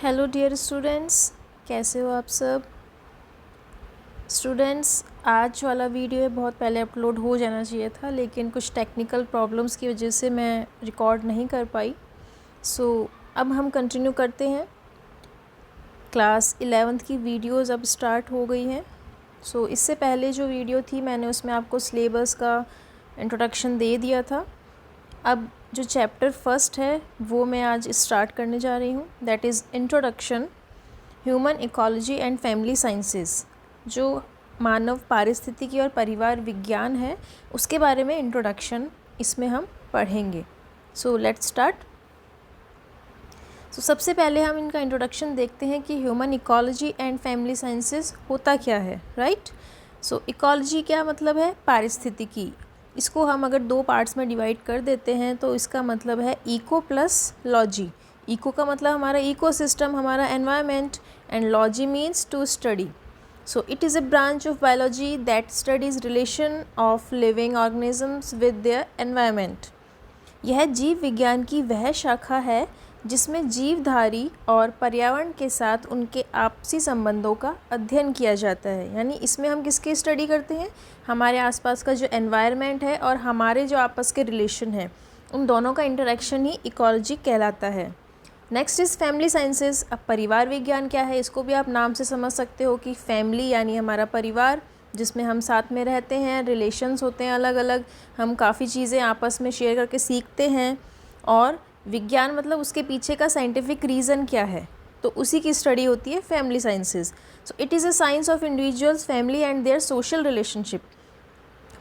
Hello dear students, कैसे हो आप सब। स्टूडेंट्स, आज वाला वीडियो बहुत पहले अपलोड हो जाना चाहिए था, लेकिन कुछ टेक्निकल प्रॉब्लम्स की वजह से मैं रिकॉर्ड नहीं कर पाई। अब हम कंटिन्यू करते हैं। क्लास 11th की वीडियोस अब स्टार्ट हो गई हैं। इससे पहले जो वीडियो थी मैंने उसमें आपको सिलेबस का इंट्रोडक्शन दे दिया था। अब जो चैप्टर फर्स्ट है वो मैं आज स्टार्ट करने जा रही हूँ, that is introduction human ecology and family sciences. जो मानव पारिस्थितिकी और परिवार विज्ञान है उसके बारे में इंट्रोडक्शन इसमें हम पढ़ेंगे। Let's start. सबसे पहले हम इनका इंट्रोडक्शन देखते हैं कि human ecology and family sciences होता क्या है, राइट। इकोलॉजी क्या मतलब है? पारिस्थितिकी। इसको हम अगर दो पार्ट्स में डिवाइड कर देते हैं तो इसका मतलब है इको प्लस लॉजी। इको का मतलब हमारा इकोसिस्टम, हमारा environment, and logy means to study. It is a branch of biology that studies relation of living organisms with their environment. यह जीव विज्ञान की वह शाखा है जिसमें जीवधारी और पर्यावरण के साथ उनके आपसी संबंधों का अध्ययन किया जाता है। यानी इसमें हम किसकी स्टडी करते हैं? हमारे आसपास का जो एनवायरनमेंट है और हमारे जो आपस के रिलेशन है, उन दोनों का इंटरेक्शन ही इकोलॉजी कहलाता है। Next is family sciences. अब परिवार विज्ञान क्या है, इसको भी आप नाम से समझ सकते हो कि फैमिली यानी हमारा परिवार, जिसमें हम साथ में रहते हैं, रिलेशंस होते हैं अलग अलग, हम काफ़ी चीज़ें आपस में शेयर करके सीखते हैं। और विज्ञान मतलब उसके पीछे का साइंटिफिक रीज़न क्या है, तो उसी की स्टडी होती है family sciences. It is a science of individuals, family and their social relationship.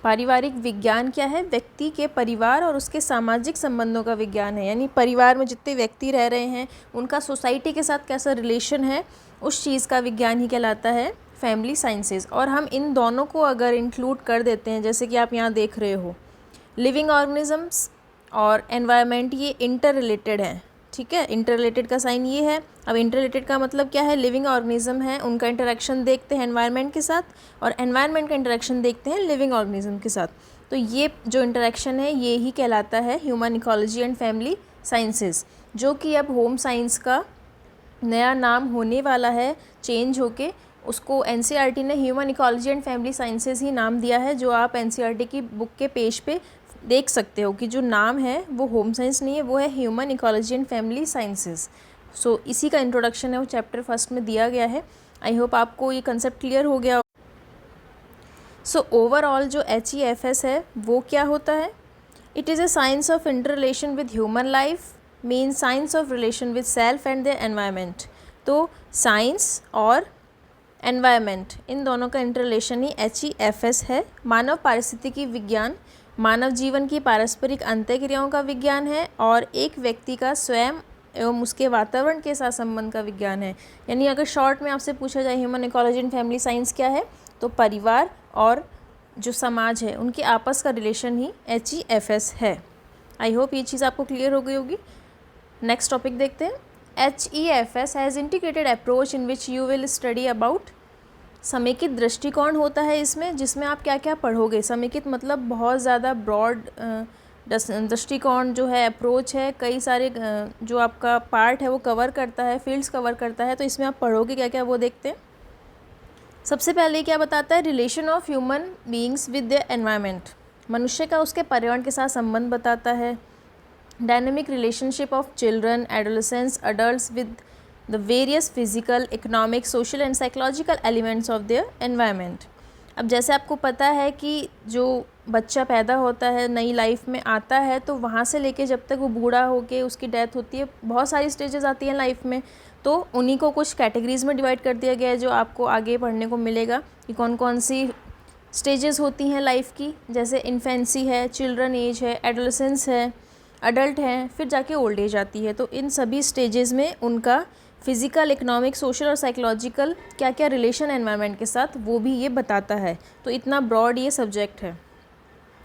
पारिवारिक विज्ञान क्या है? व्यक्ति के परिवार और उसके सामाजिक संबंधों का विज्ञान है। यानी परिवार में जितने व्यक्ति रह रहे हैं उनका सोसाइटी के साथ कैसा रिलेशन है, उस चीज़ का विज्ञान ही कहलाता है फैमिली साइंसेस। और हम इन दोनों को अगर इंक्लूड कर देते हैं, जैसे कि आप यहाँ देख रहे हो, लिविंग ऑर्गेनिजम्स और एनवायरनमेंट ये इंटर रिलेटेड हैं, ठीक है। इंटर रिलेटेड का साइन ये है। अब इंटर रिलेटेड का मतलब क्या है? लिविंग ऑर्गेनिज्म है, उनका इंटरेक्शन देखते हैं एनवायरनमेंट के साथ, और एनवायरनमेंट का इंटरेक्शन देखते हैं लिविंग ऑर्गेनिज्म के साथ। तो ये जो इंटरेक्शन है ये ही कहलाता है human ecology and family sciences, जो कि अब होम साइंस का नया नाम होने वाला है, चेंज होके। उसको एनसीईआरटी ने human ecology and family sciences ही नाम दिया है, जो आप एनसीईआरटी की बुक के पेज पे देख सकते हो कि जो नाम है वो होम साइंस नहीं है, वो है human ecology and family sciences. इसी का इंट्रोडक्शन है, वो चैप्टर फर्स्ट में दिया गया है। आई होप आपको ये कंसेप्ट क्लियर हो गया। ओवरऑल जो HEFS है वो क्या होता है? It is a science of inter relation with human life, mean science of relation with self and their environment. तो साइंस और एनवायरनमेंट, इन दोनों का इंटर रिलेशन ही HEFS है। मानव पारिस्थितिकी विज्ञान मानव जीवन की पारस्परिक अंतःक्रियाओं का विज्ञान है, और एक व्यक्ति का स्वयं एवं उसके वातावरण के साथ संबंध का विज्ञान है। यानी अगर शॉर्ट में आपसे पूछा जाए human ecology and family science क्या है, तो परिवार और जो समाज है उनके आपस का रिलेशन ही HEFS है। आई होप ये चीज़ आपको क्लियर हो गई होगी। नेक्स्ट टॉपिक देखते हैं। HEFS has integrated approach in which you will study about. समेकित दृष्टिकोण होता है इसमें, जिसमें आप क्या क्या पढ़ोगे। समेकित मतलब बहुत ज़्यादा ब्रॉड दृष्टिकोण जो है, अप्रोच है, कई सारे जो आपका पार्ट है वो कवर करता है, फील्ड्स कवर करता है। तो इसमें आप पढ़ोगे क्या क्या, वो देखते हैं। सबसे पहले क्या बताता है? Relation of human beings with the environment. मनुष्य का उसके पर्यावरण के साथ संबंध बताता है। Dynamic relationship of children, adolescents, adults with the various physical, economic, social and psychological elements of their environment। अब जैसे आपको पता है कि जो बच्चा पैदा होता है, नई लाइफ में आता है, तो वहाँ से लेके जब तक वो बूढ़ा होके उसकी डेथ होती है, बहुत सारी स्टेजेस आती हैं लाइफ में। तो उन्हीं को कुछ कैटेगरीज़ में डिवाइड कर दिया गया है, जो आपको आगे पढ़ने को मिलेगा कि कौन कौन सी स्टेजेस होती हैं लाइफ की। जैसे इन्फेंसी है, चिल्ड्रन एज है, एडोलेसेंस है, अडल्ट हैं, फिर जाके ओल्ड एज आती है। तो इन सभी स्टेजेस में उनका फिज़िकल, इकोनॉमिक, सोशल और साइकोलॉजिकल क्या क्या रिलेशन एनवायरनमेंट के साथ, वो भी ये बताता है। तो इतना ब्रॉड ये सब्जेक्ट है।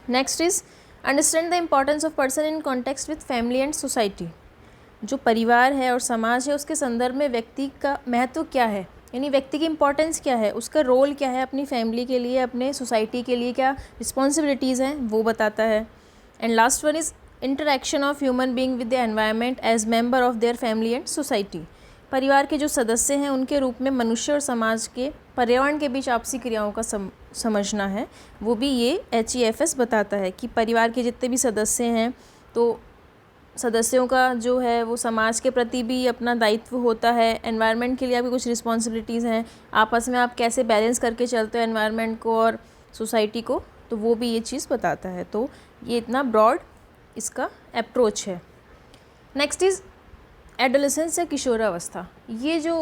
Next is understand the importance of person in context with family and society. जो परिवार है और समाज है उसके संदर्भ में व्यक्ति का महत्व क्या है, यानी व्यक्ति की इम्पोर्टेंस क्या है, उसका रोल क्या है अपनी फैमिली के लिए, अपने सोसाइटी के लिए क्या रिस्पॉन्सिबिलिटीज़ हैं, वो बताता है। And last one is interaction of human being with the environment as member of their family and society. परिवार के जो सदस्य हैं उनके रूप में मनुष्य और समाज के पर्यावरण के बीच आपसी क्रियाओं का समझना है, वो भी ये HEFS बताता है कि परिवार के जितने भी सदस्य हैं तो सदस्यों का जो है वो समाज के प्रति भी अपना दायित्व होता है, एनवायरनमेंट के लिए आपकी कुछ रिस्पॉन्सिबिलिटीज़ हैं, आपस में आप कैसे बैलेंस करके चलते हो एनवायरनमेंट को और सोसाइटी को, तो वो भी ये चीज़ बताता है। तो ये इतना ब्रॉड इसका अप्रोच है। नेक्स्ट इज़ एडोलेसेंस या किशोरावस्था। ये जो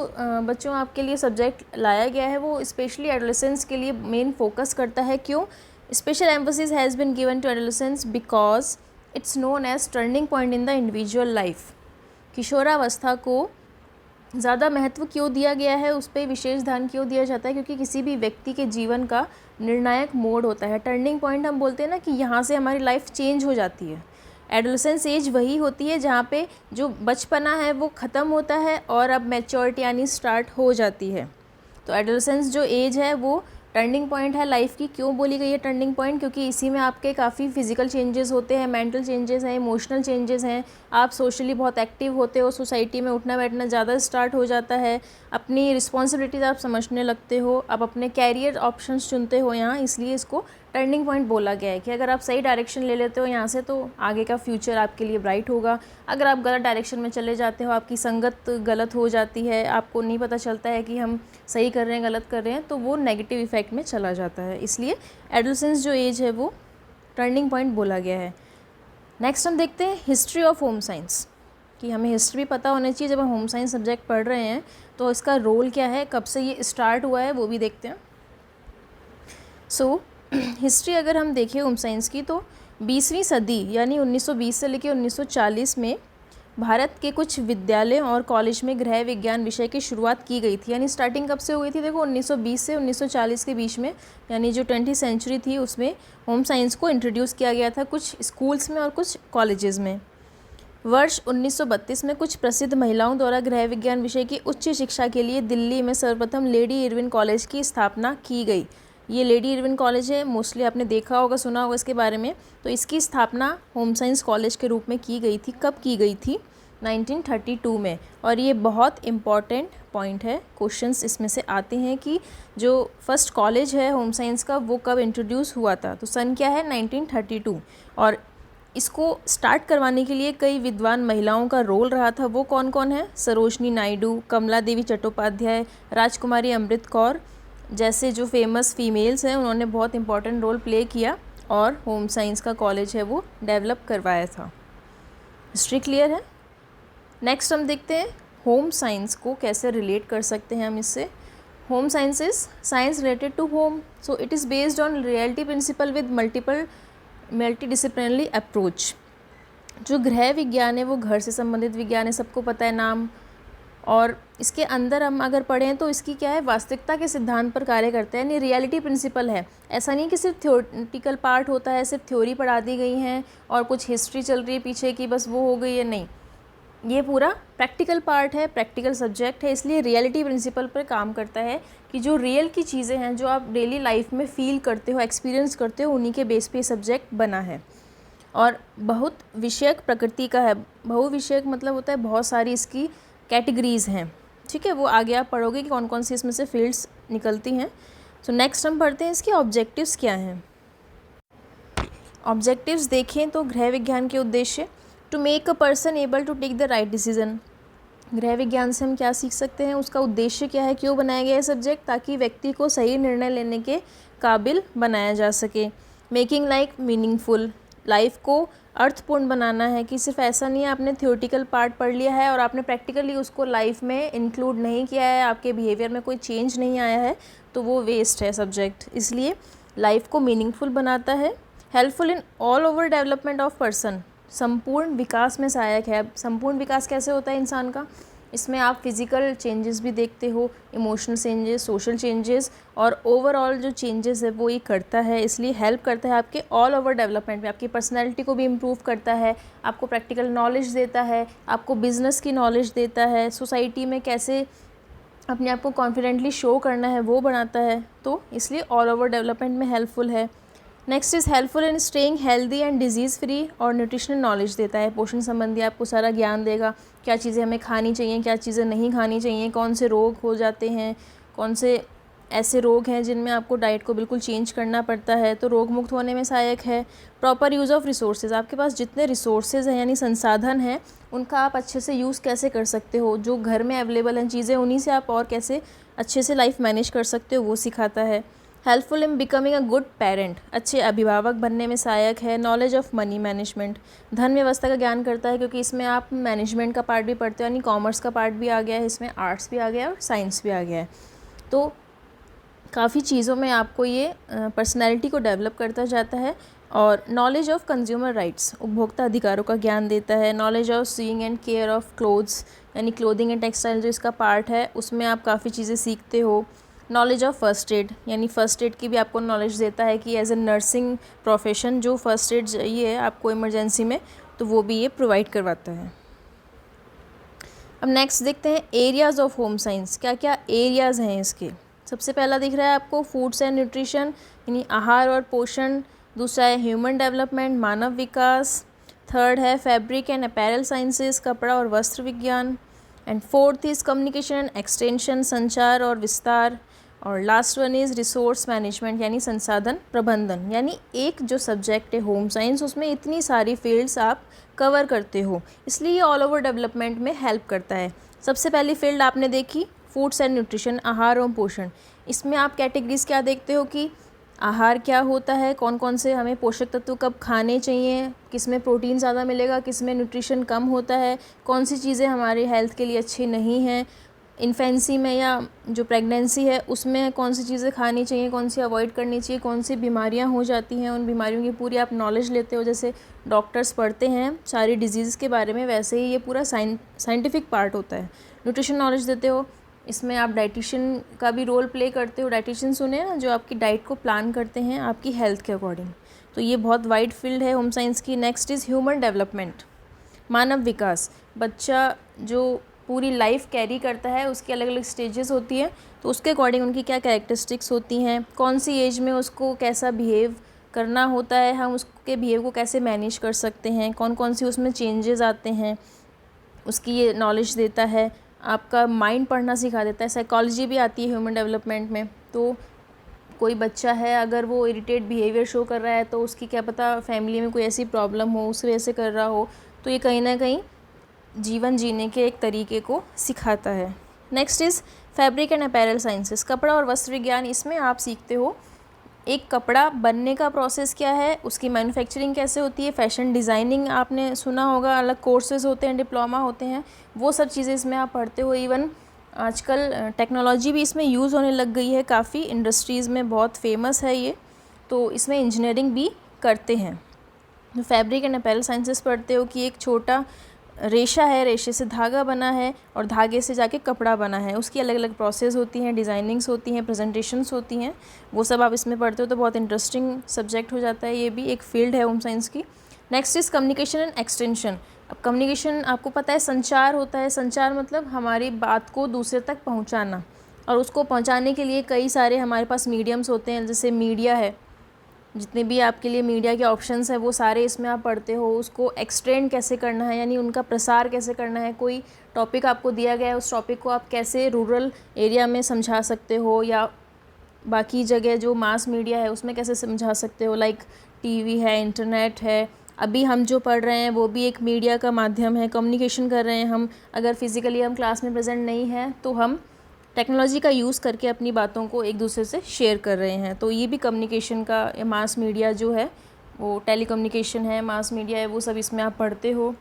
बच्चों आपके लिए सब्जेक्ट लाया गया है वो स्पेशली एडोलेसेंस के लिए मेन फोकस करता है। क्यों? Special emphasis has been given to adolescence because it's known as turning point in the individual life. किशोरावस्था को ज़्यादा महत्व क्यों दिया गया है, उस पर विशेष ध्यान क्यों दिया जाता है? क्योंकि किसी भी व्यक्ति के जीवन का निर्णायक मोड़ होता है। टर्निंग पॉइंट हम बोलते हैं ना कि यहाँ से हमारी लाइफ चेंज हो जाती है। एडोलेसेंस एज वही होती है जहाँ पे जो बचपना है वो ख़त्म होता है और अब मैच्योरिटी यानी स्टार्ट हो जाती है। तो एडोलेसेंस जो एज है वो टर्निंग पॉइंट है लाइफ की। क्यों बोली गई है टर्निंग पॉइंट? क्योंकि इसी में आपके काफ़ी फिजिकल चेंजेस होते हैं, मेंटल चेंजेस हैं, इमोशनल चेंजेस हैं, आप सोशली बहुत एक्टिव होते हो, सोसाइटी में उठना बैठना ज़्यादा स्टार्ट हो जाता है, अपनी रिस्पॉन्सिबिलिटीज़ आप समझने लगते हो, आप अपने कैरियर ऑप्शंस चुनते हो यहाँ, इसलिए इसको टर्निंग पॉइंट बोला गया है कि अगर आप सही डायरेक्शन ले लेते हो यहाँ से तो आगे का फ्यूचर आपके लिए ब्राइट होगा। अगर आप गलत डायरेक्शन में चले जाते हो, आपकी संगत गलत हो जाती है, आपको नहीं पता चलता है कि हम सही कर रहे हैं गलत कर रहे हैं, तो वो नेगेटिव इफेक्ट में चला जाता है। इसलिए एडोलेसेंस जो एज है वो टर्निंग पॉइंट बोला गया है। नेक्स्ट हम देखते हैं हिस्ट्री ऑफ होम साइंस, कि हमें हिस्ट्री भी पता होनी चाहिए जब हम होम साइंस सब्जेक्ट पढ़ रहे हैं, तो इसका रोल क्या है, कब से ये स्टार्ट हुआ है वो भी देखते हैं। सो हिस्ट्री अगर हम देखें होम साइंस की तो 20वीं सदी यानी 1920 से लेकर 1940 में भारत के कुछ विद्यालयों और कॉलेज में गृह विज्ञान विषय की शुरुआत की गई थी। यानी स्टार्टिंग कब से हुई थी? देखो 1920 से 1940 के बीच में, यानी जो 20वीं सेंचुरी थी उसमें होम साइंस को इंट्रोड्यूस किया गया था कुछ स्कूल्स में और कुछ कॉलेजेस में। वर्ष 1932 में कुछ प्रसिद्ध महिलाओं द्वारा गृह विज्ञान विषय की उच्च शिक्षा के लिए दिल्ली में सर्वप्रथम लेडी इरविन कॉलेज की स्थापना की गई। ये लेडी इरविन कॉलेज है, मोस्टली आपने देखा होगा, सुना होगा इसके बारे में। तो इसकी स्थापना होम साइंस कॉलेज के रूप में की गई थी। कब की गई थी? 1932 में। और ये बहुत इम्पॉर्टेंट पॉइंट है, क्वेश्चंस इसमें से आते हैं कि जो फर्स्ट कॉलेज है होम साइंस का वो कब इंट्रोड्यूस हुआ था? तो सन क्या है? 1932। और इसको स्टार्ट करवाने के लिए कई विद्वान महिलाओं का रोल रहा था। वो कौन कौन है? सरोजनी नायडू, कमला देवी चट्टोपाध्याय, राजकुमारी अमृत कौर जैसे जो फेमस फीमेल्स हैं, उन्होंने बहुत इंपॉर्टेंट रोल प्ले किया और होम साइंस का कॉलेज है वो डेवलप करवाया था। हिस्ट्री क्लियर है? नेक्स्ट हम देखते हैं होम साइंस को कैसे रिलेट कर सकते हैं हम इससे। Home science is science related to home, so it is based on reality principle with multidisciplinary approach. जो गृह विज्ञान है वो घर से संबंधित विज्ञान है, सबको पता है नाम। और इसके अंदर हम अगर पढ़ें तो इसकी क्या है, वास्तविकता के सिद्धांत पर कार्य करता है, यानी रियलिटी प्रिंसिपल है। ऐसा नहीं कि सिर्फ थ्योरेटिकल पार्ट होता है, सिर्फ थ्योरी पढ़ा दी गई हैं और कुछ हिस्ट्री चल रही है पीछे की बस वो हो गई है, नहीं, ये पूरा प्रैक्टिकल पार्ट है, प्रैक्टिकल सब्जेक्ट है। इसलिए रियलिटी प्रिंसिपल पर काम करता है कि जो रियल की चीज़ें हैं, जो आप डेली लाइफ में फील करते हो, एक्सपीरियंस करते हो, उन्हीं के बेस पे सब्जेक्ट बना है। और बहुत विषयक प्रकृति का है। बहुविषयक मतलब होता है बहुत सारी इसकी कैटेगरीज़ हैं, ठीक है, वो आगे आप पढ़ोगे कि कौन कौन सी इसमें से फील्ड्स निकलती हैं। तो नेक्स्ट हम पढ़ते हैं इसके ऑब्जेक्टिव्स क्या हैं। ऑब्जेक्टिव्स देखें तो गृह विज्ञान के उद्देश्य, to make a person able to take the right decision. गृह विज्ञान से हम क्या सीख सकते हैं, उसका उद्देश्य क्या है, क्यों बनाया गया है सब्जेक्ट, ताकि व्यक्ति को सही निर्णय लेने के काबिल बनाया जा सके। मेकिंग लाइफ मीनिंगफुल, लाइफ को अर्थपूर्ण बनाना है कि सिर्फ ऐसा नहीं है आपने थ्योरेटिकल पार्ट पढ़ लिया है और आपने प्रैक्टिकली उसको लाइफ में इंक्लूड नहीं किया है, आपके बिहेवियर में कोई चेंज नहीं आया है, तो वो वेस्ट है सब्जेक्ट। इसलिए लाइफ को मीनिंगफुल बनाता है। Helpful in all over development of person, संपूर्ण विकास में सहायक है। अब संपूर्ण विकास कैसे होता है इंसान का, इसमें आप फिज़िकल चेंजेस भी देखते हो, इमोशनल चेंजेस, सोशल चेंजेस, और ओवरऑल जो चेंजेस है वो ये करता है। इसलिए हेल्प करता है आपके ऑल ओवर डेवलपमेंट में, आपकी पर्सनैलिटी को भी इम्प्रूव करता है, आपको प्रैक्टिकल नॉलेज देता है, आपको बिज़नेस की नॉलेज देता है, सोसाइटी में कैसे अपने आप को कॉन्फिडेंटली शो करना है वो बनाता है। तो इसलिए ऑल ओवर डेवलपमेंट में हेल्पफुल है। Next is helpful in staying healthy and disease free, और न्यूट्रिशनल नॉलेज देता है, पोषण संबंधी आपको सारा ज्ञान देगा, क्या चीज़ें हमें खानी चाहिए, क्या चीज़ें नहीं खानी चाहिए, कौन से रोग हो जाते हैं, कौन से ऐसे रोग हैं जिनमें आपको डाइट को बिल्कुल चेंज करना पड़ता है, तो रोग मुक्त होने में सहायक है। प्रॉपर यूज़ ऑफ रिसोर्सेज, आपके पास जितने रिसोर्सेज हैं यानी संसाधन हैं उनका आप अच्छे से यूज़ कैसे कर सकते हो, जो घर में अवेलेबल हैं चीज़ें उन्हीं से आप और कैसे अच्छे से लाइफ मैनेज कर सकते हो वो सिखाता है। Helpful in becoming a good parent, अच्छे अभिभावक बनने में सहायक है। नॉलेज ऑफ मनी मैनेजमेंट, धन व्यवस्था का ज्ञान करता है, क्योंकि इसमें आप मैनेजमेंट का पार्ट भी पढ़ते हो, यानी कॉमर्स का पार्ट भी आ गया है इसमें, आर्ट्स भी आ गया है और साइंस भी आ गया है, तो काफ़ी चीज़ों में आपको ये पर्सनैलिटी को डेवलप करता जाता है। और नॉलेज ऑफ कंज्यूमर राइट्स, उपभोक्ता अधिकारों का ज्ञान देता है। Knowledge of seeing and care of clothes, यानी क्लोथिंग एंड टेक्सटाइल जो इसका पार्ट है उसमें आप काफ़ी चीज़ें सीखते हो। नॉलेज ऑफ फर्स्ट एड, यानी फ़र्स्ट एड की भी आपको नॉलेज देता है कि एज ए नर्सिंग प्रोफेशन जो फर्स्ट एड चाहिए है आपको इमरजेंसी में, तो वो भी ये प्रोवाइड करवाता है। अब नेक्स्ट देखते हैं एरियाज़ ऑफ होम साइंस, क्या क्या एरियाज़ हैं इसके। सबसे पहला दिख रहा है आपको फूड्स एंड न्यूट्रिशन, यानी आहार और पोषण। दूसरा है ह्यूमन डेवलपमेंट, मानव विकास। थर्ड है फैब्रिक एंड अपैरल साइंसेस, कपड़ा और वस्त्र विज्ञान। And fourth is communication and extension, संचार और विस्तार। और last one is resource management, यानी संसाधन प्रबंधन। यानी एक जो सब्जेक्ट है होम साइंस उसमें इतनी सारी फील्ड्स आप कवर करते हो, इसलिए ये ऑल ओवर डेवलपमेंट में हेल्प करता है। सबसे पहली फील्ड आपने देखी फूड्स एंड न्यूट्रिशन, आहार और पोषण। इसमें आप कैटेगरीज क्या देखते हो कि आहार क्या होता है, कौन कौन से हमें पोषक तत्व कब खाने चाहिए, किस में प्रोटीन ज़्यादा मिलेगा, किस में न्यूट्रिशन कम होता है, कौन सी चीज़ें हमारे हेल्थ के लिए अच्छी नहीं हैं, इन्फेंसी में या जो प्रेगनेंसी है उसमें कौन सी चीज़ें खानी चाहिए, कौन सी अवॉइड करनी चाहिए, कौन सी बीमारियां हो जाती हैं, उन बीमारियों की पूरी आप नॉलेज लेते हो। जैसे डॉक्टर्स पढ़ते हैं सारी डिजीज़ के बारे में, वैसे ही ये पूरा साइंटिफिक पार्ट होता है। न्यूट्रिशन नॉलेज देते हो, इसमें आप डाइटिशियन का भी रोल प्ले करते हो। डाइटिशियन सुने ना, जो आपकी डाइट को प्लान करते हैं आपकी हेल्थ के अकॉर्डिंग। तो ये बहुत वाइड फील्ड है होम साइंस की। नेक्स्ट इज़ ह्यूमन डेवलपमेंट, मानव विकास। बच्चा जो पूरी लाइफ कैरी करता है उसकी अलग अलग स्टेजेस होती है, तो उसके अकॉर्डिंग उनकी क्या कैरेक्टरिस्टिक्स होती हैं, कौन सी एज में उसको कैसा बिहेव करना होता है, हम उसके बिहेव को कैसे मैनेज कर सकते हैं, कौन कौन सी उसमें चेंजेस आते हैं, उसकी ये नॉलेज देता है। आपका माइंड पढ़ना सिखा देता है। साइकोलॉजी भी आती है ह्यूमन डेवलपमेंट में। तो कोई बच्चा है अगर वो इरिटेट बिहेवियर शो कर रहा है तो उसकी क्या पता फैमिली में कोई ऐसी प्रॉब्लम हो उस वजह से कर रहा हो, तो ये कहीं ना कहीं जीवन जीने के एक तरीके को सिखाता है। Next is fabric and apparel sciences, कपड़ा और वस्त्र विज्ञान। इसमें आप सीखते हो एक कपड़ा बनने का प्रोसेस क्या है, उसकी मैन्युफैक्चरिंग कैसे होती है, फैशन डिज़ाइनिंग आपने सुना होगा, अलग कोर्सेज़ होते हैं, डिप्लोमा होते हैं, वो सब चीज़ें इसमें आप पढ़ते हो। इवन आजकल टेक्नोलॉजी भी इसमें यूज़ होने लग गई है, काफ़ी इंडस्ट्रीज़ में बहुत फेमस है ये, तो इसमें इंजीनियरिंग भी करते हैं। तो फैब्रिक एंड अपैरल साइंसेस पढ़ते हो कि एक छोटा रेशा है, रेशे से धागा बना है और धागे से जाके कपड़ा बना है, उसकी अलग अलग प्रोसेस होती हैं, डिज़ाइनिंग्स होती हैं, प्रेजेंटेशंस होती हैं, वो सब आप इसमें पढ़ते हो। तो बहुत इंटरेस्टिंग सब्जेक्ट हो जाता है, ये भी एक फील्ड है होम साइंस की। Next is communication and extension. अब कम्युनिकेशन आपको पता है संचार होता है, संचार मतलब हमारी बात को दूसरे तक पहुँचाना, और उसको पहुँचाने के लिए कई सारे हमारे पास मीडियम्स होते हैं, जैसे मीडिया है, जितने भी आपके लिए मीडिया के ऑप्शंस हैं वो सारे इसमें आप पढ़ते हो। उसको एक्सटेंड कैसे करना है, यानी उनका प्रसार कैसे करना है, कोई टॉपिक आपको दिया गया है उस टॉपिक को आप कैसे रूरल एरिया में समझा सकते हो, या बाकी जगह जो मास मीडिया है उसमें कैसे समझा सकते हो, लाइक टीवी है, इंटरनेट है। अभी हम जो पढ़ रहे हैं वो भी एक मीडिया का माध्यम है, कम्युनिकेशन कर रहे हैं हम। अगर फिज़िकली हम क्लास में प्रेजेंट नहीं हैं तो हम टेक्नोलॉजी का यूज़ करके अपनी बातों को एक दूसरे से शेयर कर रहे हैं, तो ये भी कम्युनिकेशन का मास मीडिया जो है वो टेलीकम्युनिकेशन है, मास मीडिया है, वो सब इसमें आप पढ़ते हो।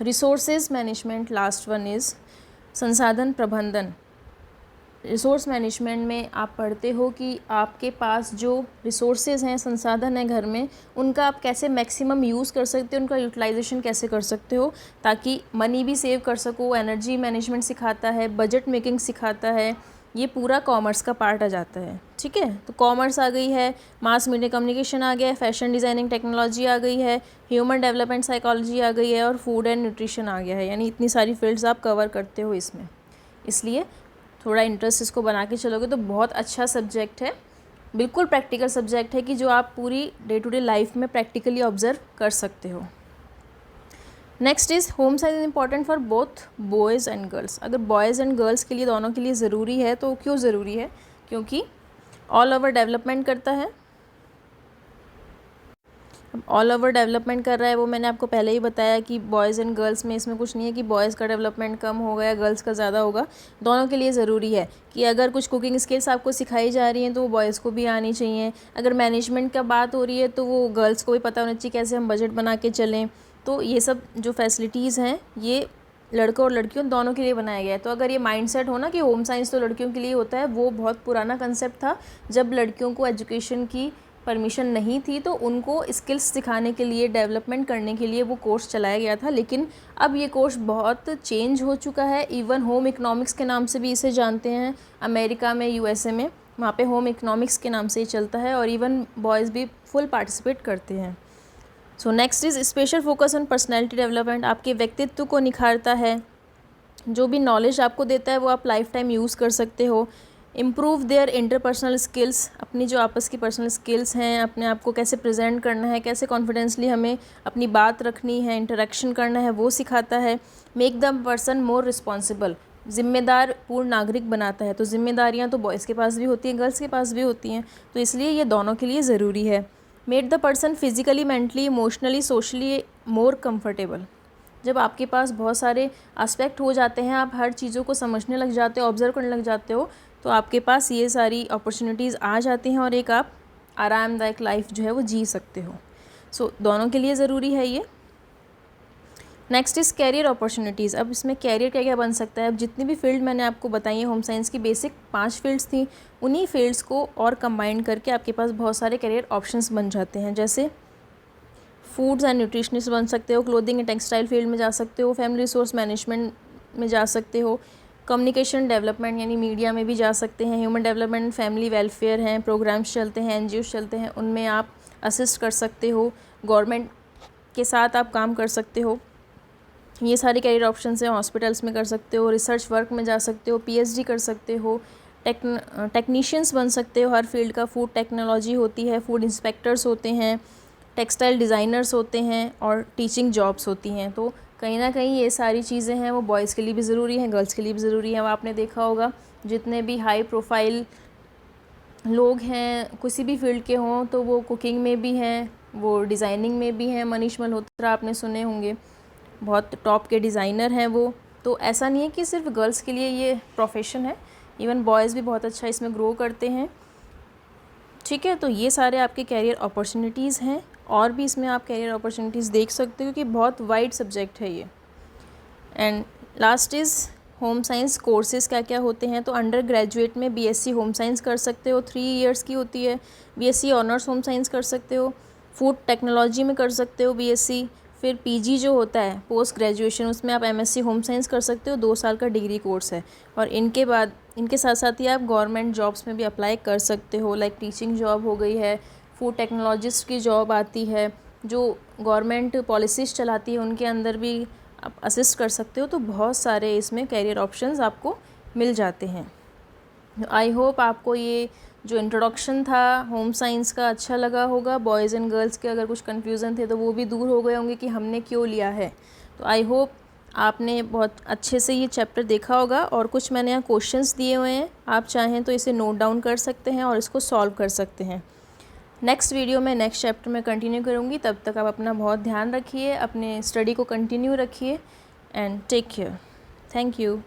Resources management, last one is संसाधन प्रबंधन। रिसोर्स मैनेजमेंट में आप पढ़ते हो कि आपके पास जो रिसोर्सेज हैं, संसाधन हैं घर में, उनका आप कैसे मैक्सिमम यूज़ कर सकते हो, उनका यूटिलाइजेशन कैसे कर सकते हो ताकि मनी भी सेव कर सको। एनर्जी मैनेजमेंट सिखाता है, बजट मेकिंग सिखाता है, ये पूरा कॉमर्स का पार्ट आ जाता है। ठीक है, तो कॉमर्स आ गई है, मास मीडिया कम्युनिकेशन आ गया है, फैशन डिज़ाइनिंग टेक्नोलॉजी आ गई है, ह्यूमन डेवलपमेंट साइकोलॉजी आ गई है, और फूड एंड न्यूट्रिशन आ गया है। यानी इतनी सारी फील्ड्स आप कवर करते हो इसमें, इसलिए थोड़ा इंटरेस्ट इसको बना के चलोगे तो बहुत अच्छा सब्जेक्ट है। बिल्कुल प्रैक्टिकल सब्जेक्ट है कि जो आप पूरी डे टू डे लाइफ में प्रैक्टिकली ऑब्जर्व कर सकते हो। Next is home science is important for both boys and girls. अगर बॉयज़ एंड गर्ल्स के लिए, दोनों के लिए ज़रूरी है, तो क्यों ज़रूरी है? क्योंकि ऑल ओवर डेवलपमेंट करता है। अब ऑल ओवर डेवलपमेंट कर रहा है, वो मैंने आपको पहले ही बताया कि बॉयज़ एंड गर्ल्स में इसमें कुछ नहीं है कि बॉयज़ का डेवलपमेंट कम होगा या गर्ल्स का ज़्यादा होगा। दोनों के लिए ज़रूरी है कि अगर कुछ कुकिंग स्किल्स आपको सिखाई जा रही हैं तो वो बॉयज़ को भी आनी चाहिए। अगर मैनेजमेंट का बात हो रही है तो वो गर्ल्स को भी पता होना चाहिए कैसे हम बजट बना के चलें। तो ये सब जो फैसिलिटीज़ हैं ये लड़कों और लड़कियों दोनों के लिए बनाया गया है। तो अगर ये माइंडसेट हो ना कि होम साइंस तो लड़कियों के लिए होता है, वो बहुत पुराना कंसेप्ट था। जब लड़कियों को एजुकेशन की परमिशन नहीं थी तो उनको स्किल्स सिखाने के लिए, डेवलपमेंट करने के लिए वो कोर्स चलाया गया था। लेकिन अब ये कोर्स बहुत चेंज हो चुका है। इवन होम इकोनॉमिक्स के नाम से भी इसे जानते हैं। अमेरिका में, यूएसए में, वहाँ पे होम इकोनॉमिक्स के नाम से ही चलता है और इवन बॉयज़ भी फुल पार्टिसिपेट करते हैं। So next is special focus on personality development. आपके व्यक्तित्व को निखारता है। जो भी नॉलेज आपको देता है वो आप लाइफ टाइम यूज़ कर सकते हो। इम्प्रूव देयर इंटरपर्सनल स्किल्स, अपनी जो आपस की पर्सनल स्किल्स हैं, अपने आप को कैसे प्रेजेंट करना है, कैसे कॉन्फिडेंसली हमें अपनी बात रखनी है, इंटरेक्शन करना है, वो सिखाता है। Make the person more responsible, ज़िम्मेदार पूर्ण नागरिक बनाता है। तो जिम्मेदारियाँ तो बॉयज़ के पास भी होती हैं, गर्ल्स के पास भी होती हैं, तो इसलिए ये दोनों के लिए ज़रूरी है। Make the person physically, mentally, emotionally, socially more comfortable. जब आपके पास बहुत सारे एस्पेक्ट हो जाते हैं, आप हर चीज़ों को समझने लग जाते हो, ऑब्जर्व करने लग जाते हो, तो आपके पास ये सारी अपॉर्चुनिटीज़ आ जाती हैं और एक आप आरामदायक लाइफ जो है वो जी सकते हो। सो दोनों के लिए ज़रूरी है ये। Next is career opportunities. अब इसमें कैरियर क्या क्या बन सकता है? अब जितनी भी फील्ड मैंने आपको बताई है, होम साइंस की बेसिक 5 फील्ड्स थी, उन्हीं फील्ड्स को और कंबाइन करके आपके पास बहुत सारे कैरियर ऑप्शंस बन जाते हैं। जैसे फूड्स एंड न्यूट्रिशनिस्ट बन सकते हो, क्लोथिंग एंड टेक्सटाइल फील्ड में जा सकते हो, फैमिली रिसोर्स मैनेजमेंट में जा सकते हो, कम्युनिकेशन डेवलपमेंट यानी मीडिया में भी जा सकते हैं, ह्यूमन डेवलपमेंट, फैमिली वेलफेयर हैं, प्रोग्राम्स चलते हैं, एनजीओ चलते हैं, उनमें आप असिस्ट कर सकते हो, गवर्नमेंट के साथ आप काम कर सकते हो। ये सारे कैरियर ऑप्शंस हैं। हॉस्पिटल्स में कर सकते हो, रिसर्च वर्क में जा सकते हो, पीएचडी कर सकते हो, टेक्नीशियंस बन सकते हो हर फील्ड का। फूड टेक्नोलॉजी होती है, फूड इंस्पेक्टर्स होते हैं, टेक्सटाइल डिज़ाइनर्स होते हैं और टीचिंग जॉब्स होती हैं। तो कहीं ना कहीं ये सारी चीज़ें हैं वो बॉयज़ के लिए भी ज़रूरी हैं, गर्ल्स के लिए भी ज़रूरी हैं। अब आपने देखा होगा जितने भी हाई प्रोफाइल लोग हैं किसी भी फील्ड के हों, तो वो कुकिंग में भी हैं, वो डिज़ाइनिंग में भी हैं। मनीष मल्होत्रा आपने सुने होंगे, बहुत टॉप के डिज़ाइनर हैं वो। तो ऐसा नहीं है कि सिर्फ गर्ल्स के लिए ये प्रोफेशन है, इवन बॉयज़ भी बहुत अच्छा इसमें ग्रो करते हैं। ठीक है, तो ये सारे आपके कैरियर अपॉर्चुनिटीज़ हैं और भी इसमें आप कैरियर अपॉर्चुनिटीज़ देख सकते हो क्योंकि बहुत वाइड सब्जेक्ट है ये। And last is home science courses क्या क्या होते हैं। तो अंडर ग्रेजुएट में बीएससी होम साइंस कर सकते हो, 3 इयर्स की होती है। बीएससी ऑनर्स होम साइंस कर सकते हो, फूड टेक्नोलॉजी में कर सकते हो बीएससी। फिर पीजी जो होता है पोस्ट ग्रेजुएशन, उसमें आप एमएससी होम साइंस कर सकते हो, 2 साल का डिग्री कोर्स है। और इनके बाद इनके साथ साथ ही आप गवर्नमेंट जॉब्स में भी अप्लाई कर सकते हो, लाइक टीचिंग जॉब हो गई है, फूड टेक्नोलॉजिस्ट की जॉब आती है, जो गवर्नमेंट पॉलिसीज़ चलाती है उनके अंदर भी आप असिस्ट कर सकते हो। तो बहुत सारे इसमें कैरियर ऑप्शंस आपको मिल जाते हैं। आई होप आपको ये जो इंट्रोडक्शन था होम साइंस का अच्छा लगा होगा। बॉयज़ एंड गर्ल्स के अगर कुछ कन्फ्यूज़न थे तो वो भी दूर हो गए होंगे कि हमने क्यों लिया है। तो आई होप आपने बहुत अच्छे से ये चैप्टर देखा होगा। और कुछ मैंने यहाँ क्वेश्चंस दिए हुए हैं, आप चाहें तो इसे नोट डाउन कर सकते हैं और इसको सॉल्व कर सकते हैं। नेक्स्ट वीडियो में नेक्स्ट चैप्टर में कंटिन्यू करूँगी। तब तक आप अपना बहुत ध्यान रखिए, अपने स्टडी को कंटिन्यू रखिए and take care. Thank you.